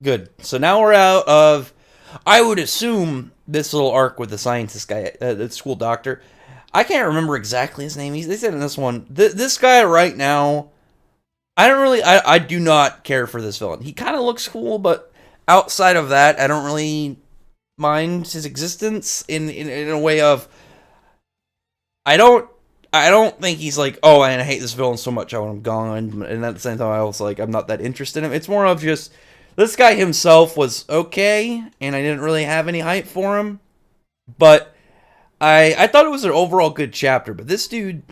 Good. So now we're out of, I would assume, this little arc with the scientist guy, the school doctor. I can't remember exactly his name. They said in this one, this guy right now, I do not care for this villain. He kind of looks cool, but outside of that, I don't really mind his existence in a way of, I don't, I don't think he's like, oh, and I hate this villain so much, I want him gone. And at the same time, I was like, I'm not that interested in him. It's more of just, this guy himself was okay, and I didn't really have any hype for him. But I thought it was an overall good chapter. But this dude,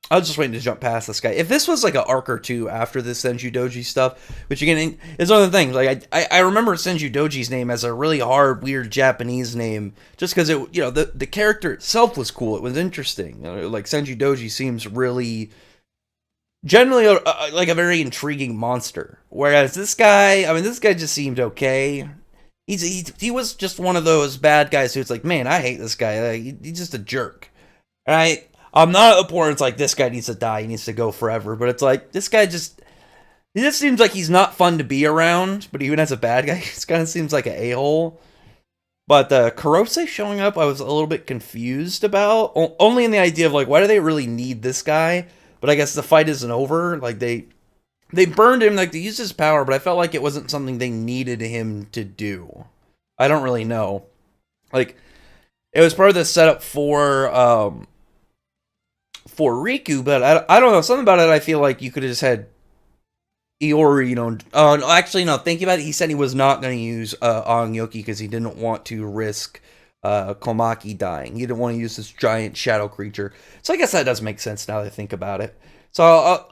I was just waiting to jump past this guy. If this was like an arc or two after this Senju Doji stuff, which again is one of the things. Like I remember Senju Doji's name as a really hard, weird Japanese name, just because it, the character itself was cool. It was interesting. Like Senju Doji seems really generally like a very intriguing monster. Whereas this guy, I mean, this guy just seemed okay. He was just one of those bad guys who's like, man, I hate this guy. Like, he's just a jerk. Right? I'm not at the point where it's like, this guy needs to die, he needs to go forever. But it's like, this guy he just seems like he's not fun to be around. But even as a bad guy, he kind of seems like an a-hole. But Kurose showing up, I was a little bit confused about. Only in the idea of like, why do they really need this guy? But I guess the fight isn't over. Like they burned him, like they used his power, but I felt like it wasn't something they needed him to do. I don't really know. Like it was part of the setup for Riku, but I don't know, something about it. I feel like you could have just had Iori, actually, no, thinking about it, he said he was not going to use Ongyoki because he didn't want to risk Komaki dying. He didn't want to use this giant shadow creature. So I guess that does make sense now that I think about it. So,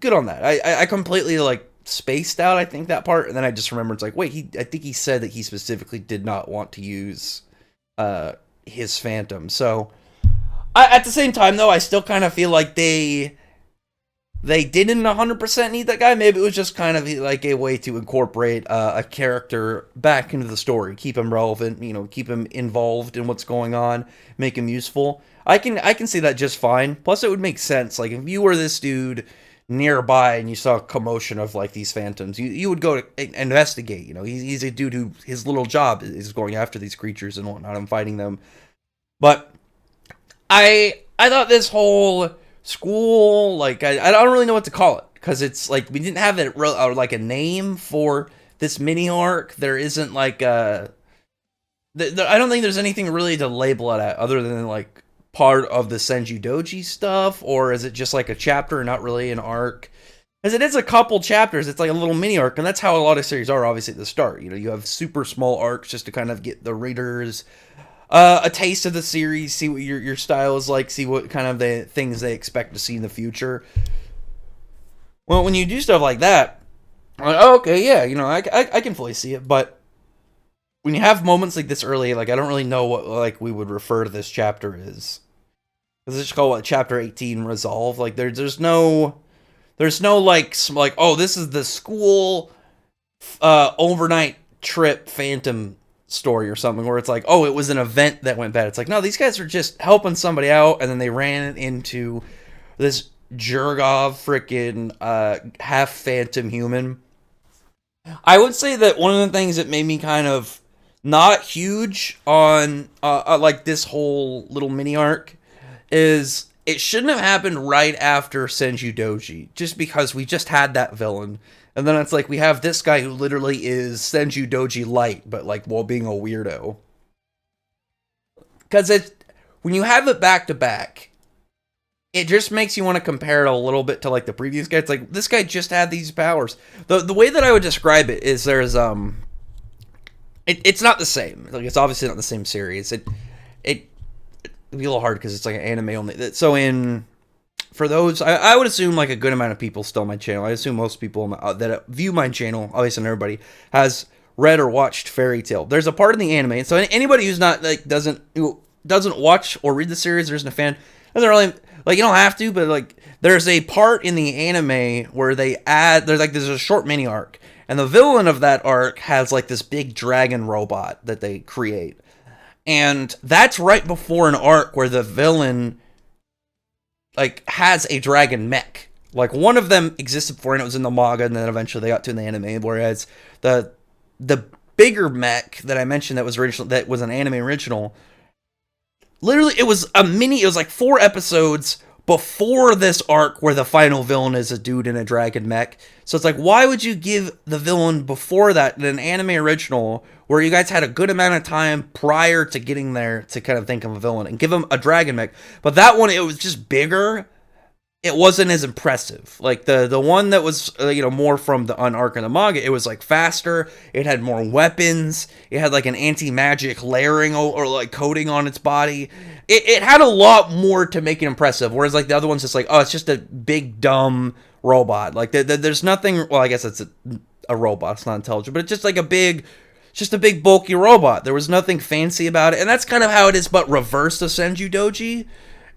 good on that. I completely, like, spaced out, I think, that part, and then I just remembered, it's like, wait, I think he said that he specifically did not want to use his Phantom. So, at the same time, though, I still kind of feel like they didn't 100% need that guy. Maybe it was just kind of like a way to incorporate a character back into the story, keep him relevant, keep him involved in what's going on, make him useful. I can see that just fine. Plus, it would make sense. Like if you were this dude nearby and you saw a commotion of like these phantoms, you would go to investigate. He's a dude who his little job is going after these creatures and whatnot and fighting them. But I thought this whole school, like I don't really know what to call it, because it's like we didn't have like a name for this mini arc. There isn't like I don't think there's anything really to label it at other than like part of the Senju Doji stuff, or is it just like a chapter, not really an arc? Because it is a couple chapters, it's like a little mini arc, and that's how a lot of series are. Obviously, at the start, you have super small arcs just to kind of get the readers a taste of the series, see what your style is like, see what kind of the things they expect to see in the future. Well, when you do stuff like that, I'm like, oh, okay, yeah, I can fully see it. But when you have moments like this early, like I don't really know what like we would refer to this chapter as. Because it's just called what, chapter 18 resolve. Like there's no like oh, this is the school overnight trip phantom story or something, where it's like, oh, it was an event that went bad. It's like, no, these guys are just helping somebody out, and then they ran into this Jurgov freaking half phantom human. I would say that one of the things that made me kind of not huge on like this whole little mini arc is it shouldn't have happened right after Senju Doji, just because we just had that villain. And then it's like we have this guy who literally is Senju Doji light, but like while being a weirdo. Because when you have it back to back, it just makes you want to compare it a little bit to like the previous guy. It's like this guy just had these powers. The way that I would describe it is there's it's not the same. Like it's obviously not the same series. It'd be a little hard because it's like an anime only. So for those, I would assume like a good amount of people still on my channel. I assume most people that view my channel, obviously not everybody, has read or watched Fairy Tail. There's a part in the anime, so anybody who's not like doesn't watch or read the series, or isn't a fan, doesn't really like, you don't have to, but like there's a part in the anime where there's a short mini arc, and the villain of that arc has like this big dragon robot that they create, and that's right before an arc where the villain like has a dragon mech. Like one of them existed before and it was in the manga, and then eventually they got to in the anime, whereas the the bigger mech that I mentioned that was an anime original. Literally, it was it was like 4 episodes before this arc where the final villain is a dude in a dragon mech. So it's like, why would you give the villain before that in an anime original where you guys had a good amount of time prior to getting there to kind of think of a villain and give him a dragon mech? But that one, it was just bigger. It wasn't as impressive. Like the one that was more from the arc in the manga, it was like faster. It had more weapons. It had like an anti-magic layering or like coating on its body. It had a lot more to make it impressive. Whereas like the other one's just like, oh, it's just a big dumb robot. Like there's nothing. Well, I guess it's a robot. It's not intelligent, but it's just like just a big bulky robot. There was nothing fancy about it, and that's kind of how it is, but reverse of Senju Doji.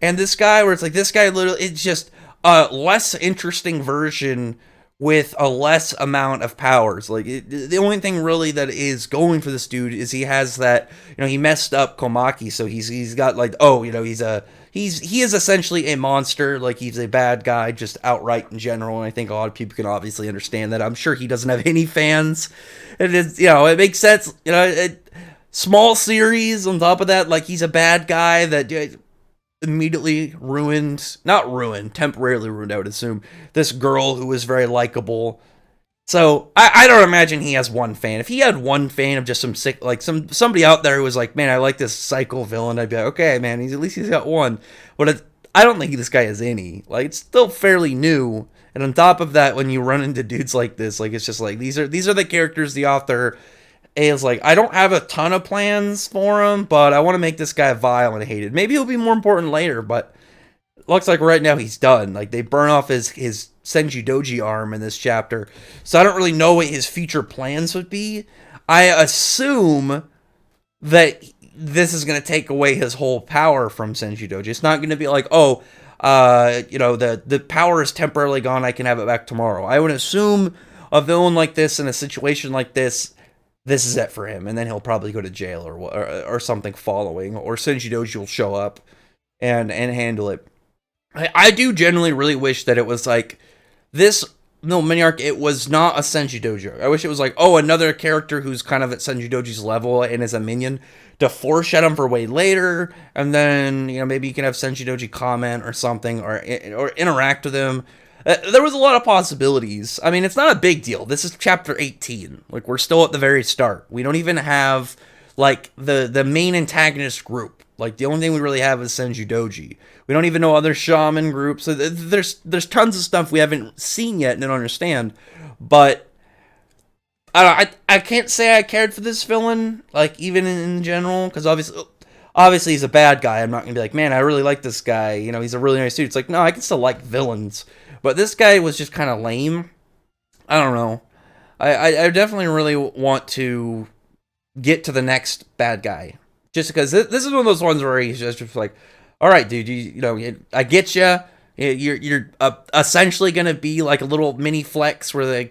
And this guy, where it's like, this guy literally, it's just a less interesting version with a less amount of powers. Like, the only thing really that is going for this dude is he has that, he messed up Komaki, so he's got like, he is essentially a monster. Like, he's a bad guy, just outright in general, and I think a lot of people can obviously understand that. I'm sure he doesn't have any fans. It is, it makes sense, small series on top of that, like, he's a bad guy that immediately temporarily ruined, I would assume, this girl who was very likable. So I don't imagine he has one fan. If he had one fan of just some sick, like somebody out there who was like, man, I like this psycho villain, I'd be like, okay, man, at least he's got one. But I don't think this guy has any. Like, it's still fairly new. And on top of that, when you run into dudes like this, like, it's just like, these are the characters the author is like, I don't have a ton of plans for him, but I want to make this guy vile and hated. Maybe he'll be more important later, but it looks like right now he's done. Like, they burn off his Senju Doji arm in this chapter, so I don't really know what his future plans would be. I assume that this is going to take away his whole power from Senju Doji. It's not going to be like, the power is temporarily gone, I can have it back tomorrow. I would assume a villain like this in a situation like this is it for him, and then he'll probably go to jail or something following, or Senju Doji will show up and handle it. I do generally really wish that it was like this mini arc. It was not a Senju Doji. I wish it was like, oh, another character who's kind of at Senju Doji's level and is a minion, to foreshadow him for way later, and then maybe you can have Senju Doji comment or something, or interact with him. There was a lot of possibilities. I mean, it's not a big deal. This is chapter 18. Like, we're still at the very start. We don't even have, like, the main antagonist group. Like, the only thing we really have is Senju Doji. We don't even know other shaman groups. So there's tons of stuff we haven't seen yet and don't understand. But I can't say I cared for this villain, like, even in general, because obviously he's a bad guy. I'm not going to be like, man, I really like this guy. He's a really nice dude. It's like, no, I can still like villains. But this guy was just kind of lame. I don't know. I definitely really want to get to the next bad guy. Just because this is one of those ones where he's just like, all right, dude, I get you. You're essentially going to be like a little mini flex where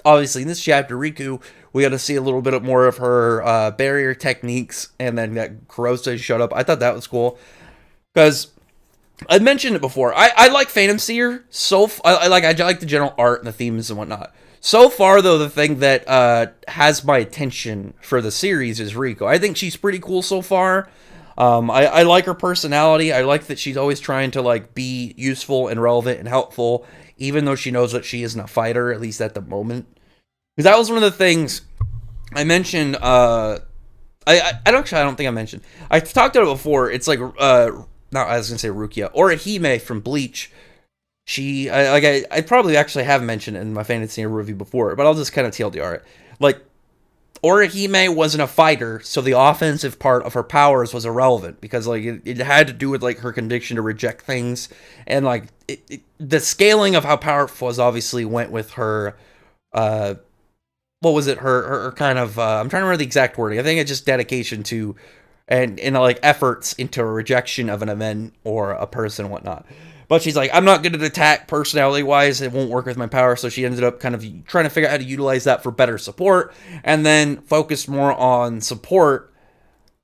obviously in this chapter, Riku, we got to see a little bit more of her barrier techniques, and then that Kurosa showed up. I thought that was cool. Because I mentioned it before. I like Phantom Seer. I like the general art and the themes and whatnot. So far, though, the thing that has my attention for the series is Rico. I think she's pretty cool so far. I like her personality. I like that she's always trying to like be useful and relevant and helpful, even though she knows that she isn't a fighter, at least at the moment. Because that was one of the things I mentioned. I don't think I mentioned. I talked about it before. It's like no, I was gonna say Rukia or Hime from Bleach. I probably actually have mentioned it in my fantasy review before, but I'll just kind of TLDR it. Like, Orihime wasn't a fighter, so the offensive part of her powers was irrelevant because like it had to do with like her conviction to reject things, and like the scaling of how powerful was obviously went with her. What was it? Her kind of I'm trying to remember the exact wording. I think it's just dedication to and like efforts into a rejection of an event or a person and whatnot. But she's like, I'm not good at attack personality-wise. It won't work with my power. So she ended up kind of trying to figure out how to utilize that for better support, and then focused more on support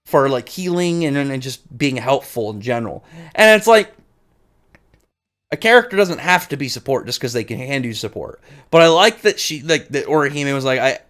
for like healing and just being helpful in general. And it's like, a character doesn't have to be support just because they can hand you support. But I like that that Orihime was like,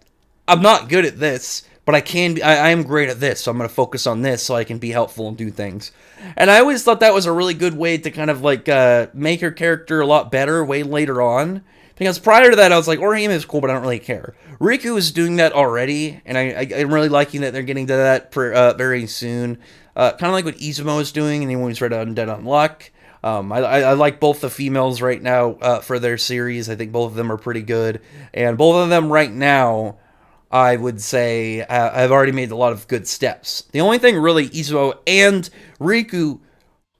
I'm not good at this, but I can be, I am great at this, so I'm going to focus on this so I can be helpful and do things. And I always thought that was a really good way to kind of like make her character a lot better way later on. Because prior to that, I was like, Orihime is cool, but I don't really care. Riku is doing that already, and I'm really liking that they're getting to that very soon. Kind of like what Izumo is doing, and he's read Undead Unluck. I like both the females right now for their series. I think both of them are pretty good. And both of them right now, I would say, I've already made a lot of good steps. The only thing really Izumo and Riku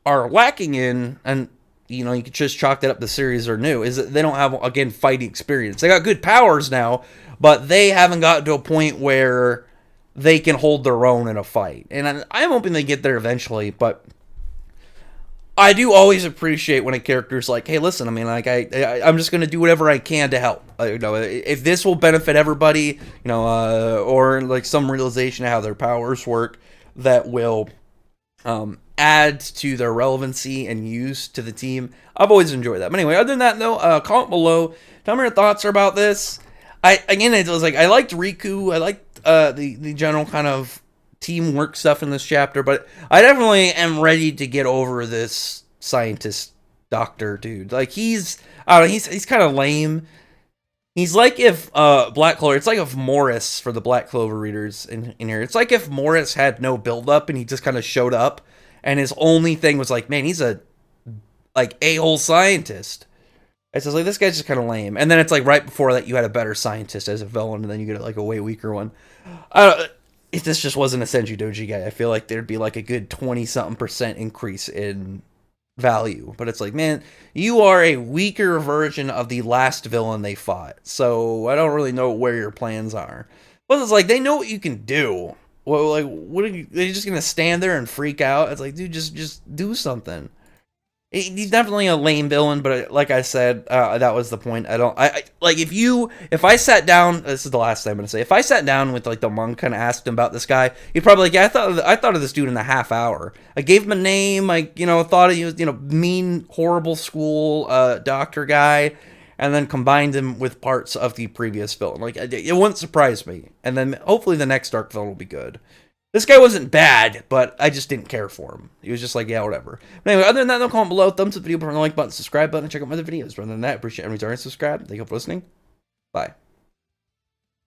are lacking in, and you could just chalk that up the series are new, is that they don't have, again, fighting experience. They got good powers now, but they haven't gotten to a point where they can hold their own in a fight. And I'm hoping they get there eventually, but I do always appreciate when a character's like, "Hey, listen, I mean, like, I'm just gonna do whatever I can to help. If this will benefit everybody, or like some realization of how their powers work that will add to their relevancy and use to the team. I've always enjoyed that. But anyway, other than that, though, comment below. Tell me your thoughts about this. It was like I liked Riku. I liked the general kind of teamwork stuff in this chapter, but I definitely am ready to get over this scientist doctor dude. Like I don't know, he's kind of lame. He's like if Black Clover. It's like if Morris, for the Black Clover readers in here. It's like if Morris had no build up and he just kind of showed up, and his only thing was like, man, he's a like a-hole scientist. It's just like, this guy's just kind of lame. And then it's like right before that you had a better scientist as a villain, and then you get like a way weaker one. If this just wasn't a Senju Doji guy, I feel like there'd be like a good 20-something% increase in value. But it's like, man, you are a weaker version of the last villain they fought. So I don't really know where your plans are. But it's like, they know what you can do. Well, like, what are you? They're just gonna stand there and freak out? It's like, dude, just do something. He's definitely a lame villain, but like I said, that was the point. Like if I sat down, this is the last thing I'm gonna say. If I sat down with like the monk and asked him about this guy, he'd probably like, yeah, I thought of this dude in a half hour. I gave him a name. I thought he was mean, horrible school doctor guy, and then combined him with parts of the previous villain. Like it wouldn't surprise me. And then hopefully the next dark villain will be good. This guy wasn't bad, but I just didn't care for him. He was just like, yeah, whatever. But anyway, other than that, don't comment below. Thumbs up the video, put on the like button, subscribe button, and check out my other videos. Other than that, I appreciate every time you subscribe. Thank you for listening. Bye.